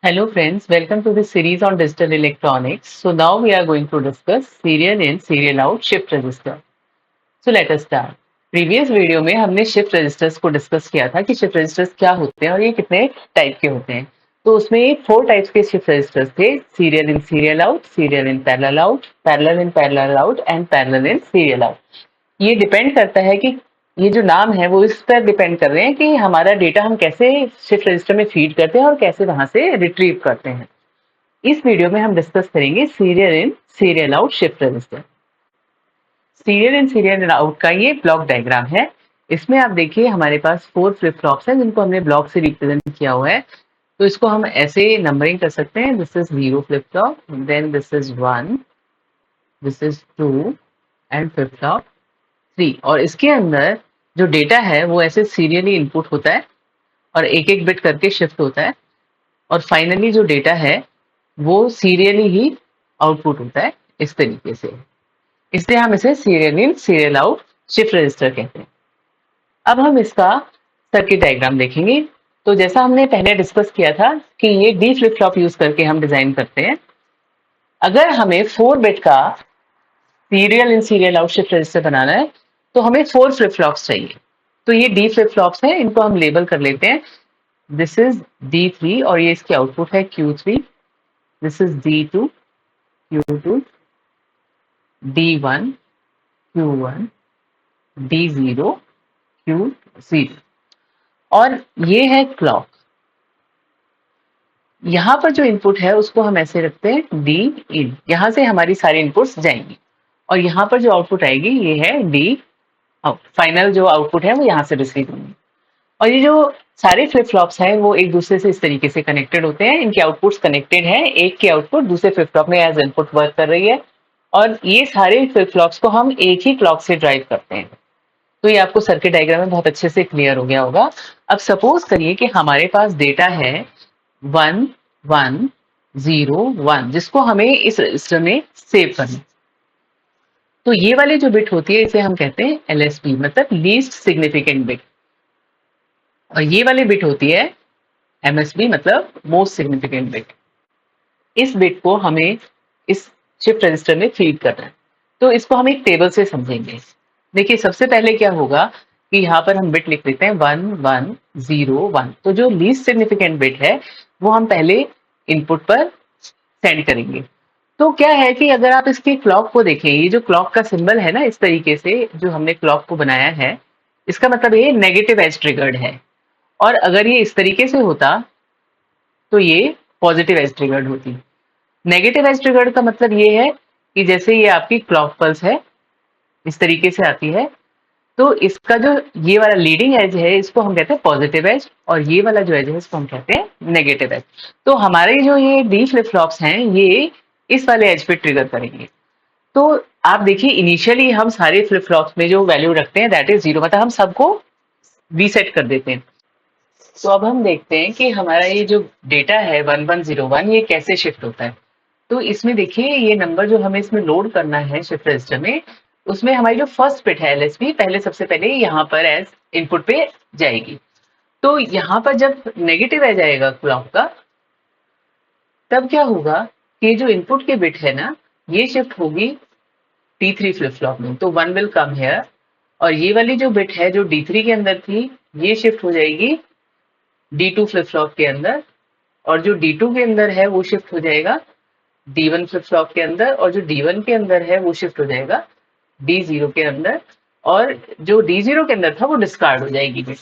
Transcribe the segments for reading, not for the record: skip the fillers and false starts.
Hello friends, welcome to this series on digital electronics. So now we are going to discuss serial in, serial out shift register. So let us start. Previous video में हमने shift registers को discuss किया था कि shift registers क्या होते हैं और ये कितने टाइप के होते हैं। तो उसमें 4 टाइप्स के शिफ्ट रजिस्टर्स थे, serial in serial out, serial in parallel out and parallel in serial out. ये डिपेंड करता है कि ये जो नाम है वो इस पर डिपेंड कर रहे हैं कि हमारा डेटा हम कैसे शिफ्ट रजिस्टर में फीड करते हैं और कैसे वहां से रिट्रीव करते हैं। इस वीडियो में हम डिस्कस करेंगे serial in serial out shift register. Serial in serial out का ये ब्लॉक डायग्राम है। इसमें आप देखिए हमारे पास 4 फ्लिप फ्लॉप्स हैं जिनको हमने ब्लॉक से रिप्रेजेंट किया हुआ है। तो इसको हम ऐसे नंबरिंग कर सकते हैं, this is 0 flip flop, then this is 1, this is 2 and flip flop 3। और इसके अंदर जो डेटा है वो ऐसे सीरियली इनपुट होता है और एक एक बिट करके शिफ्ट होता है और फाइनली जो डेटा है वो सीरियली ही आउटपुट होता है इस तरीके से। इसलिए हम इसे serial in serial out shift register कहते हैं। अब हम इसका सर्किट डायग्राम देखेंगे। तो जैसा हमने पहले डिस्कस किया था कि ये डी फ्लिप फ्लॉप यूज करके हम डिजाइन करते हैं। अगर हमें 4 बिट का serial in serial out shift register बनाना है तो हमें 4 फ्लिप फ्लॉप्स चाहिए। तो ये डी फ्लिप फ्लॉप्स हैं, इनको हम लेबल कर लेते हैं। दिस इज D3 और ये इसकी आउटपुट है Q3। This is D2, Q2, D1, Q1, D0, Q0। और ये है क्लॉक। यहाँ पर जो इनपुट है उसको हम ऐसे रखते हैं D in, यहाँ से हमारी सारी इनपुट्स जाएंगी और यहाँ पर जो आउटपुट आएगी ये है D आउट। फाइनल जो आउटपुट है वो यहाँ से रिसीव होंगी। और ये जो सारे फ्लिप फ्लॉप्स हैं वो एक दूसरे से इस तरीके से कनेक्टेड होते हैं, इनके आउटपुट्स कनेक्टेड हैं, एक की आउटपुट दूसरे फ्लिप फ्लॉप में एज इनपुट वर्क कर रही है और ये सारे फ्लिप फ्लॉप्स को हम एक ही क्लॉक से ड्राइव करते हैं। तो ये आपको सर्किट डायग्राम में बहुत अच्छे से क्लियर हो गया होगा। अब सपोज करिए कि हमारे पास डेटा है 1101 जिसको हमें इस रजिस्टर में सेव करना। तो ये वाली जो बिट होती है इसे हम कहते हैं LSB, मतलब लीस्ट सिग्निफिकेंट बिट। और ये वाली बिट होती है MSB, मतलब मोस्ट सिग्निफिकेंट बिट। इस बिट को हमें इस शिफ्ट रजिस्टर में फीड करना है। तो इसको हम एक टेबल से समझेंगे। देखिए सबसे पहले क्या होगा कि यहाँ पर हम बिट लिख लेते हैं 1101। तो जो लीस्ट सिग्निफिकेंट बिट है वो हम पहले इनपुट पर सेंड करेंगे। तो क्या है कि अगर आप इसकी क्लॉक को देखें, ये जो क्लॉक का सिंबल है ना, इस तरीके से जो हमने क्लॉक को बनाया है, इसका मतलब ये नेगेटिव एज ट्रिगर्ड है। और अगर ये इस तरीके से होता तो ये पॉजिटिव एज ट्रिगर्ड होती। नेगेटिव एज ट्रिगर्ड का मतलब ये है कि जैसे ये आपकी क्लॉक पल्स है इस तरीके से आती है, तो इसका जो ये वाला लीडिंग एज है इसको हम कहते हैं पॉजिटिव एज और ये वाला जो एज है इसको हम कहते हैं नेगेटिव एज। तो हमारे जो ये डी फ्लिप फ्लॉप्स हैं ये इस वाले एज पे ट्रिगर करेंगे। तो आप देखिए इनिशियली हम सारे फ्लिप फ्लॉप्स में जो वैल्यू रखते हैं दैट इज 0, मतलब हम सबको रीसेट कर देते हैं। तो अब हम देखते हैं कि हमारा ये जो डेटा है 1101 ये कैसे शिफ्ट होता है। तो इसमें देखिए ये नंबर जो हमें इसमें लोड करना है शिफ्ट रजिस्टर में, उसमें हमारी जो फर्स्ट बिट है LSB पहले सबसे पहले यहाँ पर एज इनपुट पे जाएगी। तो यहाँ पर जब नेगेटिव आ जाएगा क्लॉक का, तब क्या होगा कि ये जो इनपुट की बिट है ना ये शिफ्ट होगी D3 फ्लिप फ्लॉप में, तो 1 विल कम हेयर। और ये वाली जो बिट है जो D3 के अंदर थी ये शिफ्ट हो जाएगी D2 फ्लिप फ्लॉप के अंदर, और जो D2 के अंदर है वो शिफ्ट हो जाएगा D1 फ्लिप फ्लॉप के अंदर, और जो D1 के अंदर है वो शिफ्ट हो जाएगा D0 के अंदर, और जो D0 के अंदर था वो डिस्कार्ड हो जाएगी बिट।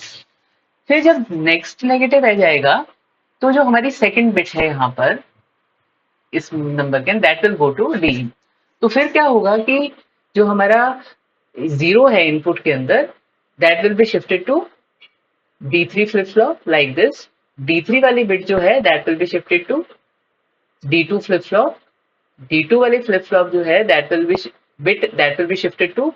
फिर जब नेक्स्ट नेगेटिव आ जाएगा तो जो हमारी सेकंड बिट है यहाँ पर इस नंबर के that will go to D। तो फिर क्या होगा कि जो हमारा 0 है इनपुट के अंदर that will be shifted to D3 flip flop like this. D3 वाली बिट जो है that will be shifted to D2 flip flop. D2 वाली फ्लिप फ्लॉप जो है that will be bit that will be shifted to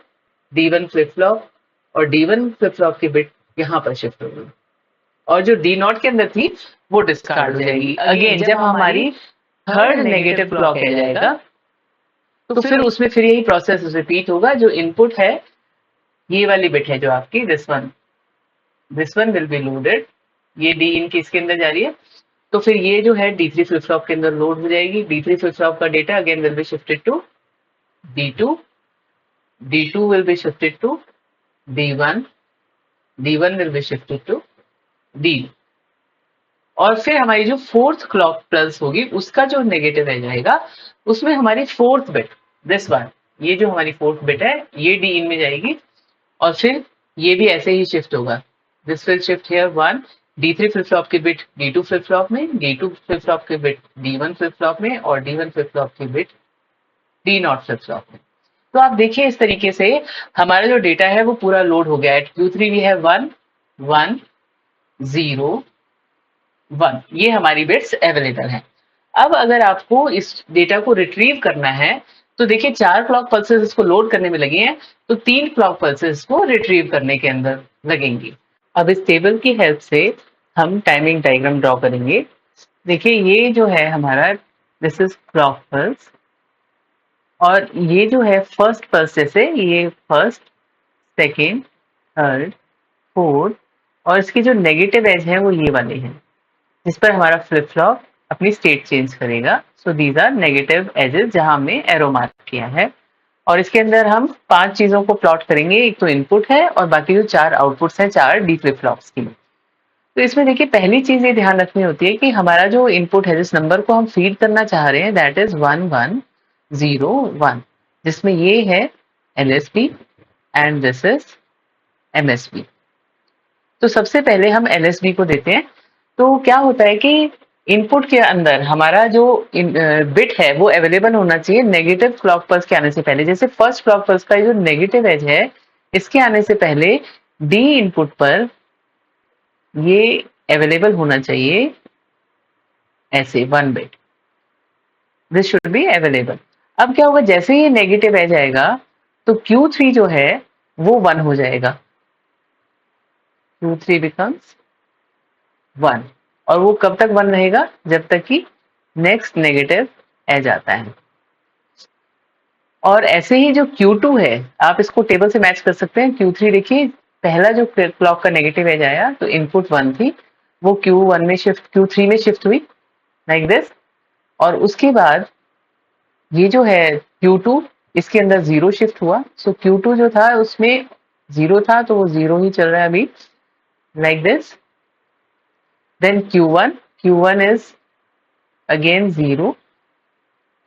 D1 flip flop, और D1 flip flop की bit यहाँ पर शिफ्ट होगी, और जो D0 के अंदर थी वो डिस्कार्ड हो जाएगी। अगेन जब हमारी थर्ड नेगेटिव क्लॉक आ जाएगा तो फिर उसमें फिर यही प्रोसेस रिपीट होगा। जो इनपुट है ये वाली बिट है जो आपकी this one will be loaded, ये D इन की इसके अंदर जा रही है। तो फिर ये जो है D3 फ्लिप फ्लॉप के अंदर लोड हो जाएगी। D3 फ्लिप फ्लॉप का data again will be shifted to D2, D2 will be shifted to D1, D1 will be shifted to D, और फिर हमारी जो फोर्थ क्लॉक पल्स होगी उसका जो नेगेटिव एज आएगा उसमें हमारी फोर्थ बिट, दिस वन, ये जो हमारी फोर्थ बिट है ये डी इन में जाएगी, और फिर ये भी ऐसे ही शिफ्ट होगा। This will shift here one, D3 flip flop की बिट D2 फ्लिप फ्लॉप में, D2 फ्लिप फ्लॉप की बिट D1 फ्लिप फ्लॉप में, और D1 फ्लिप फ्लॉप की बिट D0 फ्लिप फ्लॉप में। तो आप देखिए इस तरीके से हमारा जो डेटा है वो पूरा लोड हो गया है। Q3 भी है 1 1 0 1, ये हमारी बिट्स अवेलेबल हैं। अब अगर आपको इस डेटा को रिट्रीव करना है तो देखिए 4 क्लॉक पल्सेस इसको लोड करने में लगी हैं, तो 3 क्लॉक पल्सेस को रिट्रीव करने के अंदर लगेंगी। अब इस टेबल की हेल्प से हम टाइमिंग डायग्राम ड्रॉ करेंगे। देखिए ये जो है हमारा, दिस इज क्लॉक पल्स, और ये जो है फर्स्ट पल्स, जैसे ये फर्स्ट, सेकेंड, थर्ड, फोर्थ, और इसकी जो नेगेटिव एज है वो ये वाले हैं जिस पर हमारा फ्लिप फ्लॉप अपनी स्टेट चेंज करेगा। So these are negative edges जहां हमने एरो मार्क किया है, और इसके अंदर हम 5 चीजों को प्लॉट करेंगे। एक तो इनपुट है और बाकी जो 4 आउटपुट्स हैं 4 डी फ्लिप फ्लॉप्स की। तो इसमें देखिए पहली चीज ये ध्यान रखनी होती है कि हमारा जो इनपुट है, जिस नंबर को हम फीड करना चाह रहे हैं, दैट इज 1 1 0 1, जिसमें ये है LSB and this is MSB। तो सबसे पहले हम LSB को देते हैं। तो क्या होता है कि इनपुट के अंदर हमारा जो बिट है वो अवेलेबल होना चाहिए नेगेटिव क्लॉक पल्स के आने से पहले। जैसे फर्स्ट क्लॉक पल्स का जो नेगेटिव एज है इसके आने से पहले डी इनपुट पर ये अवेलेबल होना चाहिए ऐसे 1 bit, this should be available. अब क्या होगा, जैसे ये नेगेटिव एज आएगा तो Q3 जो है वो 1 हो जाएगा, Q3 बिकम्स 1, और वो कब तक 1 रहेगा, जब तक कि नेक्स्ट नेगेटिव एज आता है। और ऐसे ही जो Q2 है, आप इसको टेबल से मैच कर सकते हैं। Q3 देखिए, पहला जो क्लॉक का नेगेटिव एज आया तो इनपुट 1 थी, वो Q1 में शिफ्ट, Q3 में शिफ्ट हुई लाइक दिस, और उसके बाद ये जो है Q2, इसके अंदर 0 शिफ्ट हुआ। सो Q2 जो था उसमें 0 था तो वो 0 ही चल रहा है अभी, like this. Then Q1 is again 0,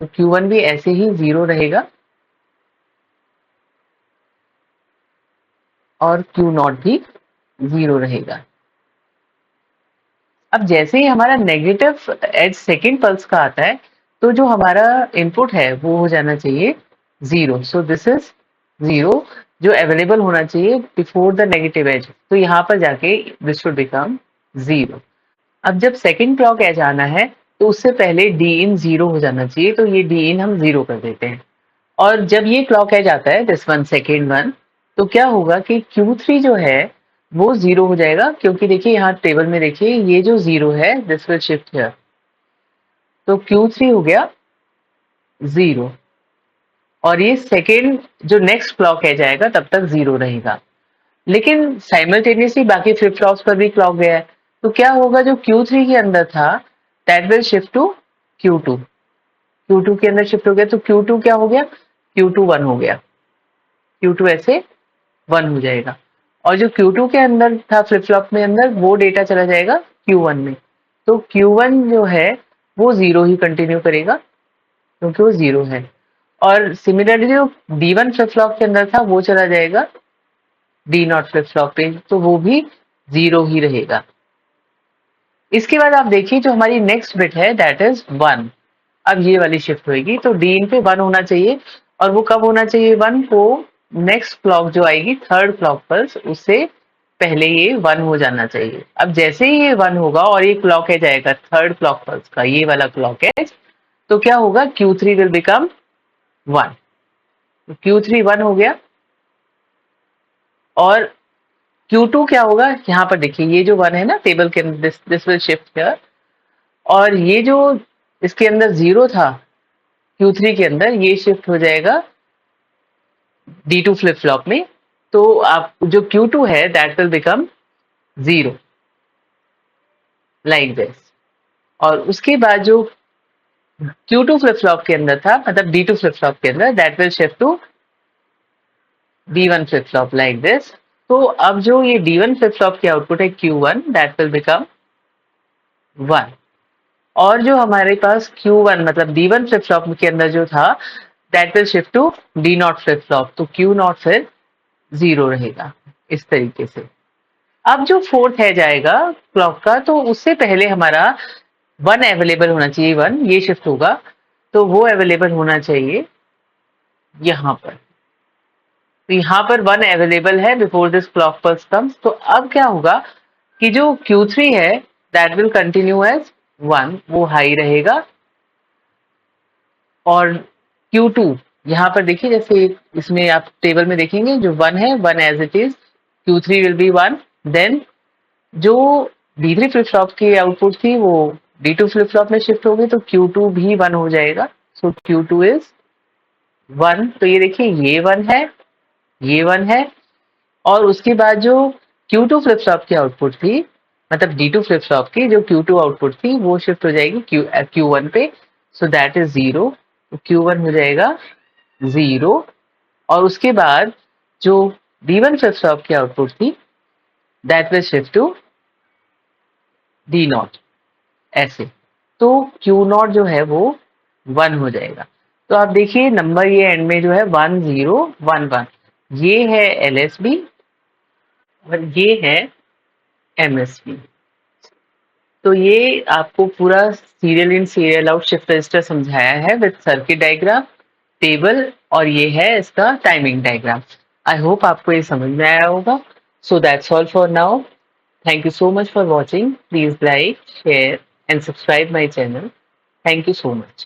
तो Q1 भी ऐसे ही 0 रहेगा, और Q0 भी 0 रहेगा। अब जैसे ही हमारा नेगेटिव एज सेकेंड पल्स का आता है तो जो हमारा इनपुट है वो हो जाना चाहिए 0। सो दिस इज 0 जो अवेलेबल होना चाहिए बिफोर द नेगेटिव एज, तो यहाँ पर जाके दिस शुड बिकम 0। अब जब सेकेंड क्लॉक एज आना है तो उससे पहले डी इन 0 हो जाना चाहिए, तो ये डी इन हम 0 कर देते हैं। और जब ये क्लॉक एज आता है, दिस वन, सेकेंड वन, तो क्या होगा कि Q3 जो है वो 0 हो जाएगा, क्योंकि देखिए यहाँ टेबल में देखिए ये जो 0 है दिस विल शिफ्ट हियर, तो Q3 हो गया 0, और ये सेकेंड जो नेक्स्ट क्लॉक एज आएगा तब तक 0 रहेगा। लेकिन साइमल्टेनियसली बाकी फ्लिप फ्लॉप्स पर भी क्लॉक गया है, तो क्या होगा, जो Q3 के अंदर था that will shift to Q2, Q2 के अंदर शिफ्ट हो गया, तो Q2 क्या हो गया, Q2 1 हो गया, Q2 ऐसे 1 हो जाएगा, और जो Q2 के अंदर था फ्लिप फ्लॉप में अंदर, वो डेटा चला जाएगा Q1 में, तो Q1 जो है वो 0 ही कंटिन्यू करेगा क्योंकि वो 0 है। और सिमिलरली जो D1 फ्लिप फ्लॉप के अंदर था वो चला जाएगा D0 फ्लिप फ्लॉप पे, तो वो भी 0 ही रहेगा। इसके बाद आप देखिए जो हमारी नेक्स्ट बिट है दैट इज 1, अब ये वाली शिफ्ट होगी, तो डी इन पे 1 होना चाहिए, और वो कब होना चाहिए 1 को, नेक्स्ट क्लॉक जो आएगी थर्ड क्लॉक पल्स, उससे पहले ये 1 हो जाना चाहिए। अब जैसे ही ये 1 होगा और ये क्लॉक एज आएगा थर्ड क्लॉक पल्स का, ये वाला क्लॉक एज, तो क्या होगा, Q3 विल बिकम 1, तो Q3 1 हो गया, और Q2 क्या होगा, यहाँ पर देखिए ये जो 1 है ना टेबल के अंदर, दिस विल शिफ्ट हियर, और ये जो इसके अंदर 0 था Q3 के अंदर, ये शिफ्ट हो जाएगा D2 फ्लिप फ्लॉप में, तो आप जो Q2 है that will become 0 like this. और उसके बाद जो Q2 फ्लिप फ्लॉप के अंदर था, मतलब D2 फ्लिप फ्लॉप के अंदर, that will shift to D1 flip flop like this. तो अब जो ये D1 फ्लिप फ्लॉप की आउटपुट है Q1, दैट विल बिकम 1। और जो हमारे पास Q1 मतलब D1 फ्लिप फ्लॉप के अंदर जो था, that will shift to D0 flip flop, तो Q0 फिर 0 रहेगा इस तरीके से। अब जो फोर्थ है जाएगा क्लॉक का, तो उससे पहले हमारा 1 अवेलेबल होना चाहिए, 1 ये शिफ्ट होगा, तो वो अवेलेबल होना चाहिए यहाँ पर। तो यहाँ पर 1 अवेलेबल है before this clock pulse comes. तो अब क्या होगा कि जो Q3 है दैट विल कंटिन्यू एज 1, वो हाई रहेगा। और Q2 यहाँ पर देखिए, जैसे इसमें आप टेबल में देखेंगे जो 1 है 1 as it is, Q3 will be 1। Then जो D3 फ्लिप फ्लॉप की आउटपुट थी वो D2 फ्लिप फ्लॉप में शिफ्ट होगी, तो Q2 भी 1 हो जाएगा। सो Q2 इज 1। तो ये देखिए ये 1 है, ये 1 है। और उसके बाद जो Q2 फ्लिप फ्लॉप की आउटपुट थी, मतलब D2 फ्लिप फ्लॉप की जो Q2 आउटपुट थी, वो शिफ्ट हो जाएगी Q1 पे। So that is 0। तो Q1 हो जाएगा 0। और उसके बाद जो D1 फ्लिप फ्लॉप की आउटपुट थी, that will shift to D0 ऐसे। तो Q0 जो है वो 1 हो जाएगा। तो आप देखिए नंबर ये एंड में जो है 1011, ये है LSB और ये है MSB। तो ये आपको पूरा serial in serial out shift register समझाया है विद सर्किट डायग्राम, टेबल, और ये है इसका टाइमिंग डायग्राम। आई होप आपको ये समझ में आया होगा। So that's all for now. Thank you so much for watching. Please like, share and subscribe my channel. Thank you so much.